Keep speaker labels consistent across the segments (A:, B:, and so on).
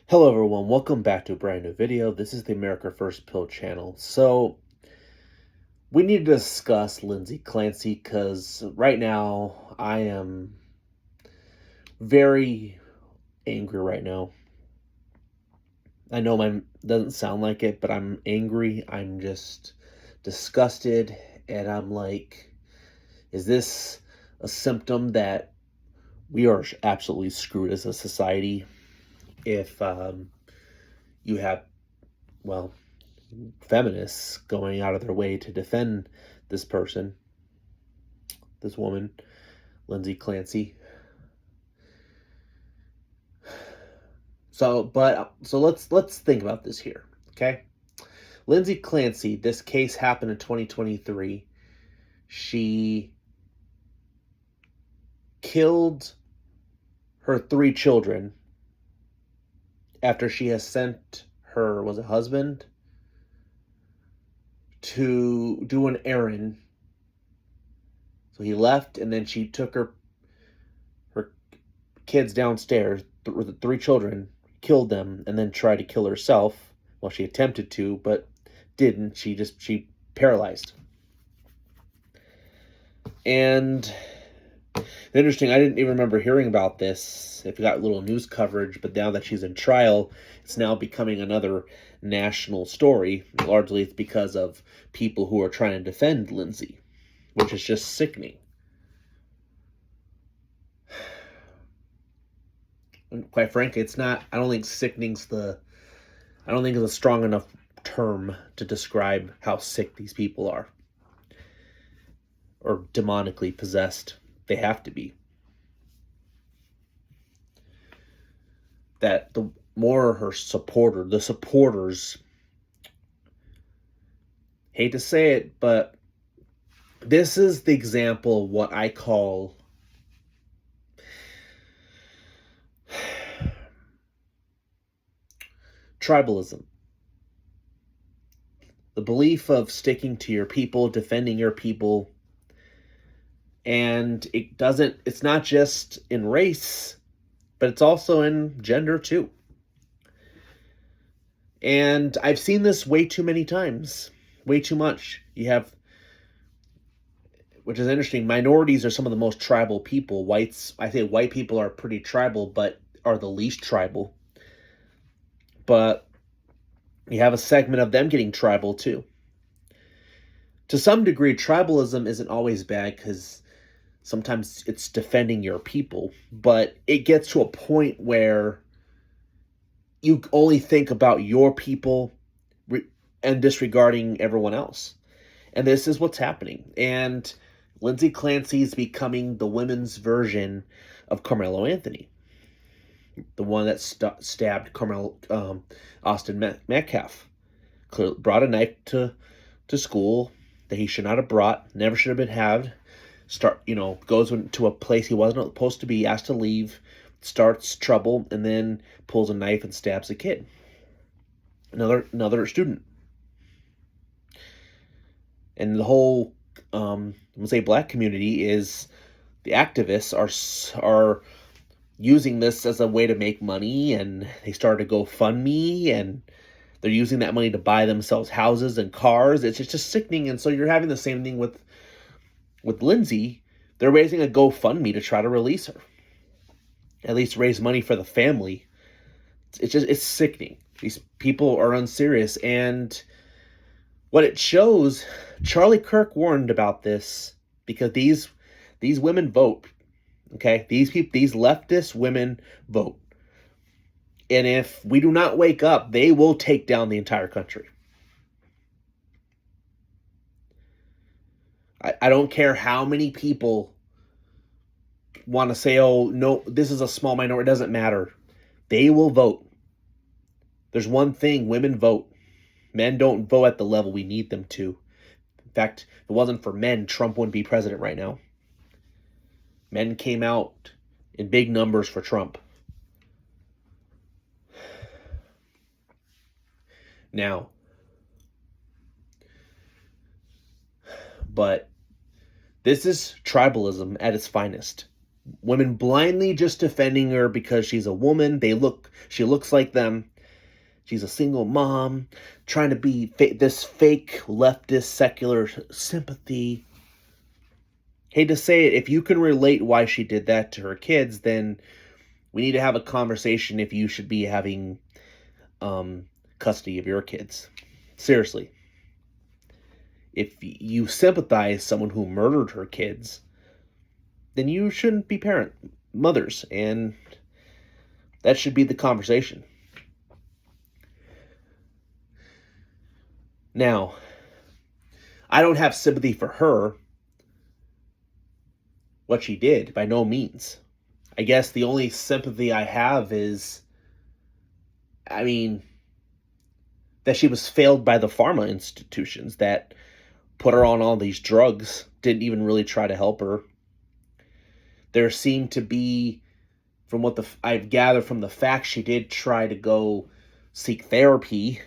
A: Hello everyone, welcome back to a brand new video. This is the America First Pill channel. So, we need to discuss Lindsay Clancy because right now I am very angry right now. I know my doesn't sound like it, but I'm angry. I'm just disgusted and I'm like, is this a symptom that we are absolutely screwed as a society if you have, well, feminists going out of their way to defend this person, this woman, Lindsay Clancy. So let's think about this here, okay? Lindsay Clancy, this case happened in 2023. She killed her 3 children after she has sent her, was it husband, to do an errand. So he left, and then she took her kids downstairs, the 3 children, killed them, and then tried to kill herself. Well, she attempted to, but didn't. She paralyzed. And interesting, I didn't even remember hearing about this. If it got little news coverage, but now that she's in trial, it's now becoming another national story. Largely, it's because of people who are trying to defend Lindsay, which is just sickening. And quite frankly, it's not. I don't think sickening's the. I don't think it's a strong enough term to describe how sick these people are, or demonically possessed. They have to be. That the more her the supporters, hate to say it, but this is the example of what I call tribalism. The belief of sticking to your people, defending your people. And it's not just in race, but it's also in gender too. And I've seen this way too many times, way too much. You have, which is interesting, minorities are some of the most tribal people. Whites, I think white people are pretty tribal, but are the least tribal. But you have a segment of them getting tribal too. To some degree, tribalism isn't always bad because sometimes it's defending your people, but it gets to a point where you only think about your people and disregarding everyone else. And this is what's happening. And Lindsay Clancy is becoming the women's version of Carmelo Anthony, the one that stabbed Austin Metcalf. Brought a knife to school that he should not have brought, never should have been had. Goes to a place he wasn't supposed to be, asked to leave, starts trouble, and then pulls a knife and stabs a kid. Another student. And the whole, let's say, black community is, the activists are using this as a way to make money, and they started to GoFundMe, and they're using that money to buy themselves houses and cars. It's just sickening. And so you're having the same thing with Lindsay. They're raising a GoFundMe to try to release her. At least raise money for the family. It's sickening. These people are unserious. And what it shows, Charlie Kirk warned about this because these women vote. Okay? These leftist women vote. And if we do not wake up, they will take down the entire country. I don't care how many people want to say, oh, no, this is a small minority. It doesn't matter. They will vote. There's one thing, women vote. Men don't vote at the level we need them to. In fact, if it wasn't for men, Trump wouldn't be president right now. Men came out in big numbers for Trump. Now, but this is tribalism at its finest. Women blindly just defending her because she's a woman. She looks like them. She's a single mom, trying to be this fake leftist secular sympathy. Hate to say it, if you can relate why she did that to her kids, then we need to have a conversation if you should be having custody of your kids. Seriously. If you sympathize someone who murdered her kids, then you shouldn't be mothers, and that should be the conversation. Now, I don't have sympathy for her, what she did, by no means. I guess the only sympathy I have is, that she was failed by the pharma institutions that put her on all these drugs, didn't even really try to help her. There seemed to be, from what I've gathered from the facts, she did try to go seek therapy.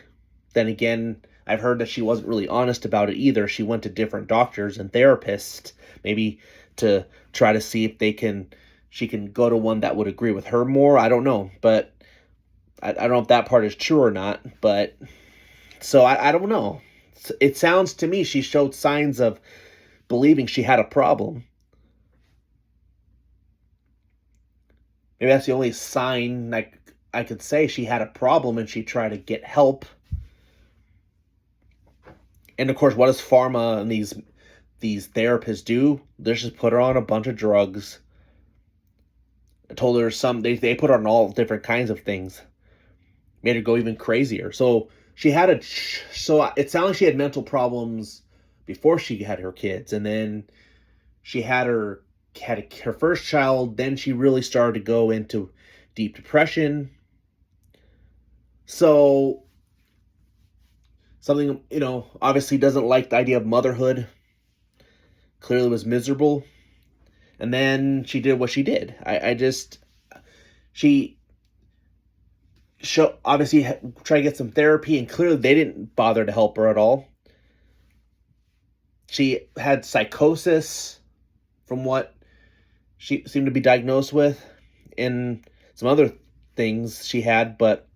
A: Then again, I've heard that she wasn't really honest about it either. She went to different doctors and therapists, maybe to try to see if she can go to one that would agree with her more. I don't know, but I don't know if that part is true or not. But so I don't know. It sounds to me she showed signs of believing she had a problem. Maybe that's the only sign I could say she had a problem, and she tried to get help. And of course, what does pharma and these therapists do? They just put her on a bunch of drugs. I told her they put her on all different kinds of things. Made her go even crazier. So it sounded like she had mental problems before she had her kids, and then she had her first child. Then she really started to go into deep depression. So something, obviously doesn't like the idea of motherhood. Clearly was miserable. And then she did what she did. She obviously tried to get some therapy, and clearly they didn't bother to help her at all. She had psychosis, from what she seemed to be diagnosed with, and some other things she had. But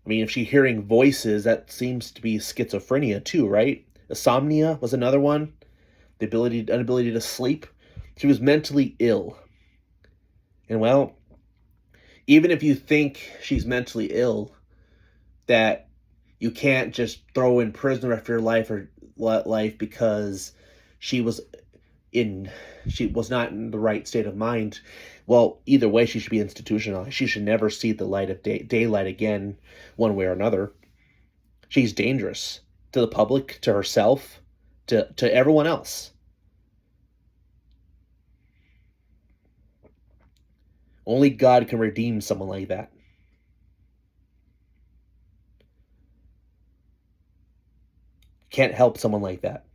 A: if she's hearing voices, that seems to be schizophrenia too, right? Insomnia was another one. The inability to sleep. She was mentally ill. And well, even if you think she's mentally ill, that you can't just throw in prison after your life because she was not in the right state of mind. Well, either way, she should be institutionalized. She should never see the light of daylight again, one way or another. She's dangerous to the public, to herself, to everyone else. Only God can redeem someone like that. Can't help someone like that.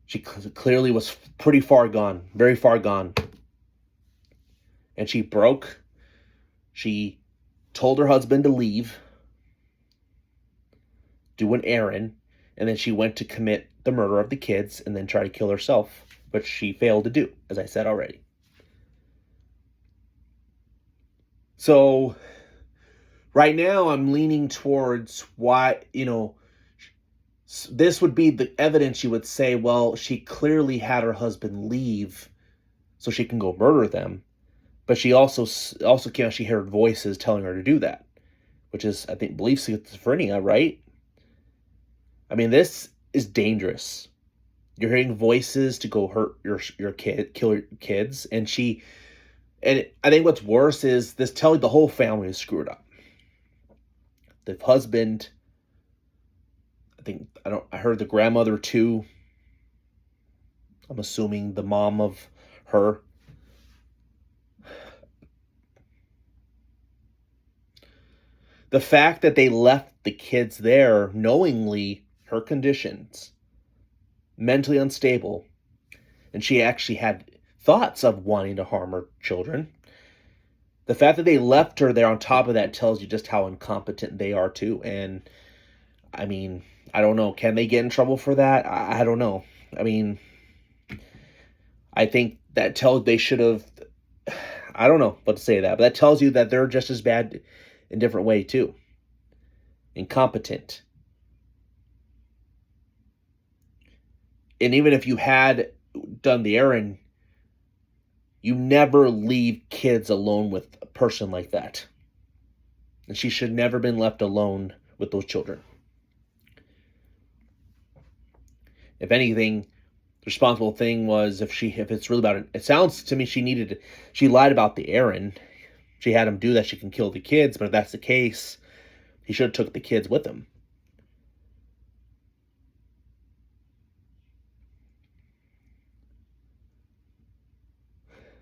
A: She clearly was pretty far gone, very far gone. And she broke. She told her husband to leave, do an errand, and then she went to commit the murder of the kids and then try to kill herself, which she failed to do, as I said already. So right now I'm leaning towards why, this would be the evidence you would say, well, she clearly had her husband leave so she can go murder them. But she also came out, she heard voices telling her to do that, which is, I think, belief schizophrenia, right? This is dangerous. You're hearing voices to go hurt your kid, kill your kids, and I think what's worse is this telling the whole family is screwed up. The husband, I heard the grandmother too. I'm assuming the mom of her. The fact that they left the kids there knowingly, her conditions, mentally unstable, and she actually had thoughts of wanting to harm her children. The fact that they left her there on top of that tells you just how incompetent they are too. And I don't know. Can they get in trouble for that? I don't know. I think that tells they should have. I don't know what to say to that, but that tells you that they're just as bad in a different way too. Incompetent. And even if you had done the errand, you never leave kids alone with a person like that. And she should never been left alone with those children. If anything, the responsible thing was if it's really about it. It sounds to me she lied about the errand. She had him do that. She can kill the kids, but if that's the case, he should have took the kids with him.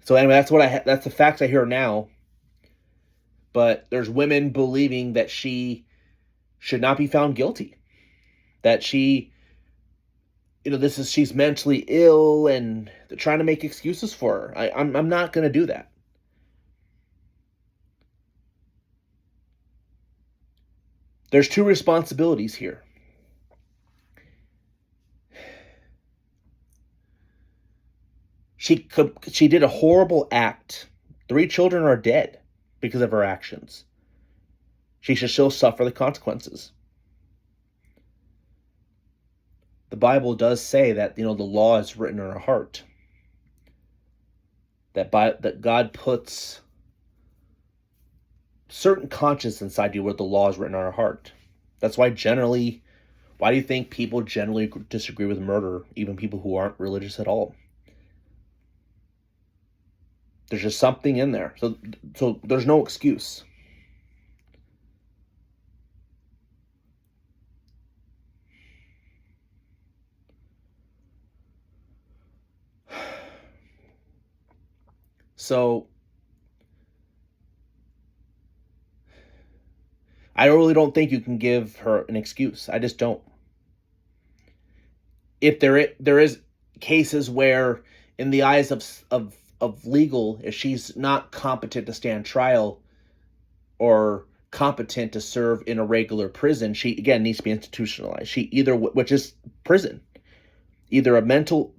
A: So anyway, that's the facts I hear now. But there's women believing that she should not be found guilty. That she's mentally ill and they're trying to make excuses for her. I'm not going to do that. There's two responsibilities here. She did a horrible act. 3 children are dead because of her actions. She should still suffer the consequences. The Bible does say that the law is written in our heart. That God puts certain conscience inside you where the law is written in our heart. That's why why do you think people generally disagree with murder, even people who aren't religious at all? There's just something in there. So there's no excuse. So I really don't think you can give her an excuse. I just don't. If there is cases where, in the eyes of legal, if she's not competent to stand trial or competent to serve in a regular prison, she again needs to be institutionalized. Which is prison, either a mental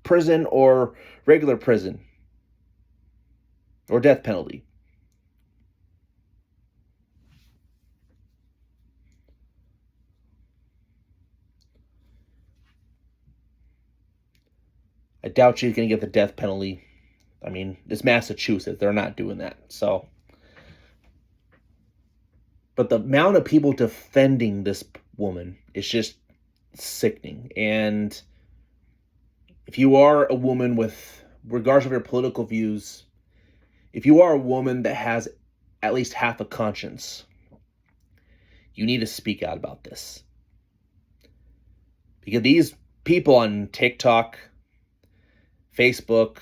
A: prison or regular prison or death penalty. I doubt she's going to get the death penalty. I mean, it's Massachusetts. They're not doing that. So, but the amount of people defending this woman is just sickening. And if you are a woman regardless of your political views, if you are a woman that has at least half a conscience, you need to speak out about this. Because these people on TikTok, Facebook,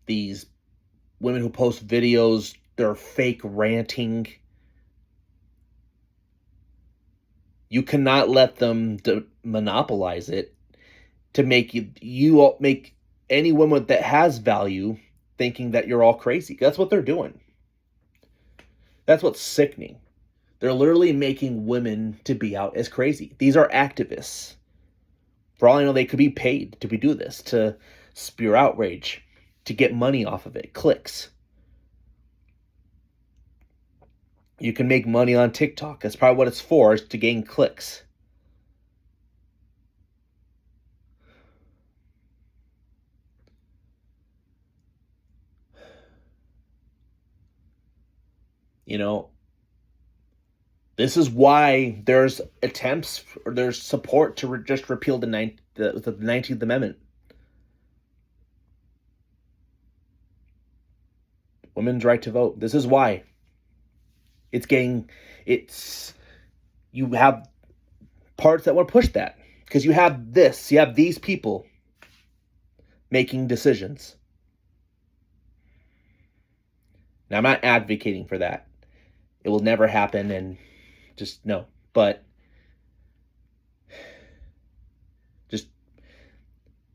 A: these women who post videos, they're fake ranting. You cannot let them monopolize it to make make any woman that has value thinking that you're all crazy. That's what they're doing. That's what's sickening. They're literally making women to be out as crazy. These are activists. For all I know, they could be paid to do this, to spew outrage, to get money off of it, clicks. You can make money on TikTok. That's probably what it's for, is to gain clicks. This is why there's attempts, or there's support to just repeal the 19th Amendment. Women's right to vote. This is why. You have parts that want to push that. Because you have these people making decisions. Now, I'm not advocating for that. It will never happen, and just no. But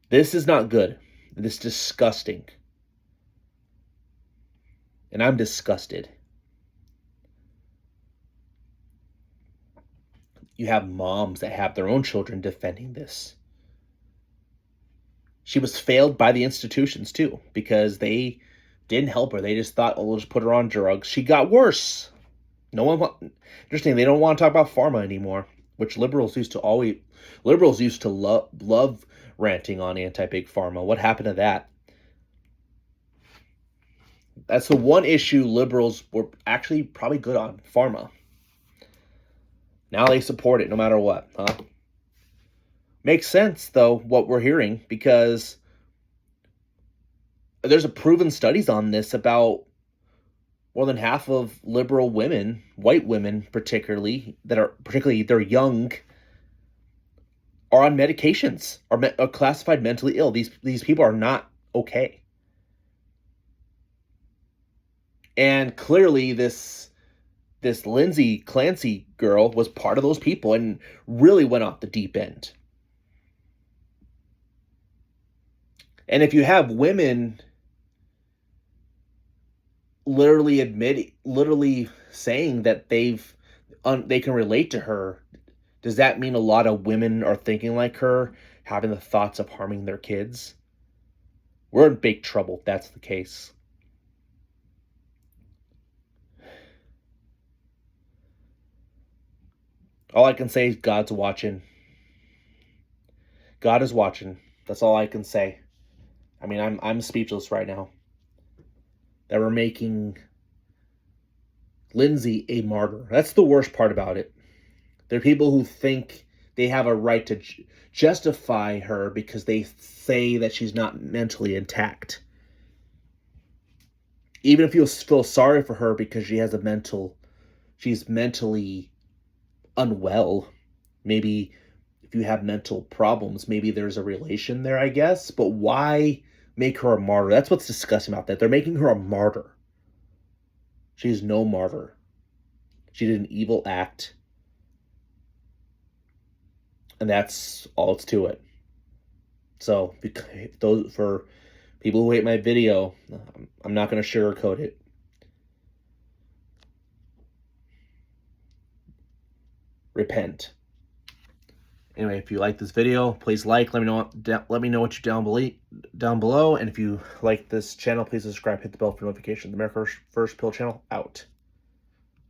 A: this is not good. This is disgusting. And I'm disgusted. You have moms that have their own children defending this. She was failed by the institutions too, because they didn't help her. They just thought, oh, we'll just put her on drugs. She got worse. No one, interesting. They don't want to talk about pharma anymore, which liberals used to love ranting on anti-big pharma. What happened to that? That's the one issue liberals were actually probably good on, pharma. Now they support it no matter what, huh? Makes sense, though, what we're hearing, because there's a proven studies on this about more than half of liberal women, white women particularly, they're young, are on medications, are classified mentally ill. These people are not okay. And clearly this Lindsay Clancy girl was part of those people and really went off the deep end. And if you have women literally saying that they can relate to her, does that mean a lot of women are thinking like her, having the thoughts of harming their kids? We're in big trouble if that's the case. All I can say is God's watching. God is watching. That's all I can say. I mean, I'm speechless right now that we're making Lindsay a martyr. That's the worst part about it. There are people who think they have a right to justify her because they say that she's not mentally intact. Even if you feel sorry for her because she's mentally unwell. Maybe if you have mental problems, maybe there's a relation there, I guess. But why make her a martyr? That's what's disgusting about that. They're making her a martyr. She's no martyr. She did an evil act. And that's all it's to it. So, for people who hate my video, I'm not going to sugarcoat it. Repent. Anyway, if you like this video, please like. Let me know what you down below. And if you like this channel, please subscribe. Hit the bell for notification. The America's First Pill channel out.